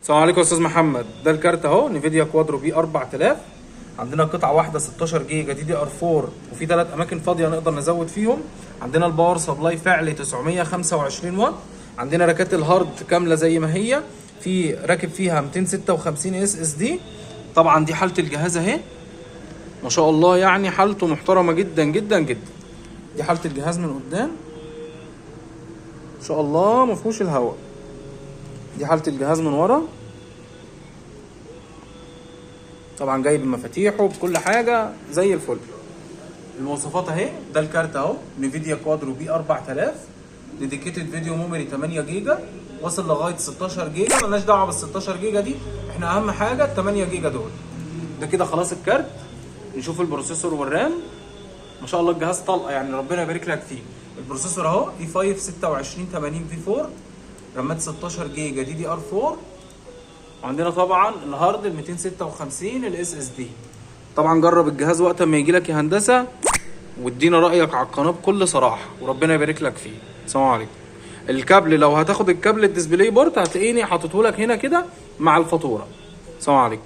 السلام عليكم يا استاذ محمد. ده الكارت اهو نفيديا كوادرو بي 4000. عندنا قطعه واحده 16 جيجا دي دي ار 4 وفي 3 اماكن فاضيه نقدر نزود فيهم. عندنا الباور سبلاي فعلي 925 واط. عندنا ركات الهارد كامله زي ما هي، في راكب فيها 256 اس اس دي. طبعا دي حاله الجهاز اهي ما شاء الله، يعني حالته محترمه جدا جدا جدا. دي حاله الجهاز من قدام ما شاء الله ما فيهوش الهواء. دي حاله الجهاز من ورا، طبعا جاي بمفاتيحه بكل حاجه زي الفل. المواصفات اهي، ده الكارت اهو نفيديا كوادرو بي 4000 ديديكيتد فيديو ميموري 8 جيجا واصل لغايه 16 جيجا. مالناش دعوه بال 16 جيجا دي، احنا اهم حاجه ال 8 جيجا دول. ده كده خلاص الكارت. نشوف البروسيسور والرام. ما شاء الله الجهاز طلقه، يعني ربنا يبارك لك فيه. البروسيسور اهو اي 5 2680 في 4، رامات 16 جيجا دي دي ار 4. وعندنا طبعا الهارد ال 256 الاس اس دي. طبعا جرب الجهاز وقت ما يجي لك يا هندسه، وادينا رايك على القناه بكل صراحه وربنا يبارك لك فيه. السلام عليكم. الكابل لو هتاخد الكابل الديسبلاي بورت هتلاقيني حاطته لك هنا كده مع الفاتوره. السلام عليكم.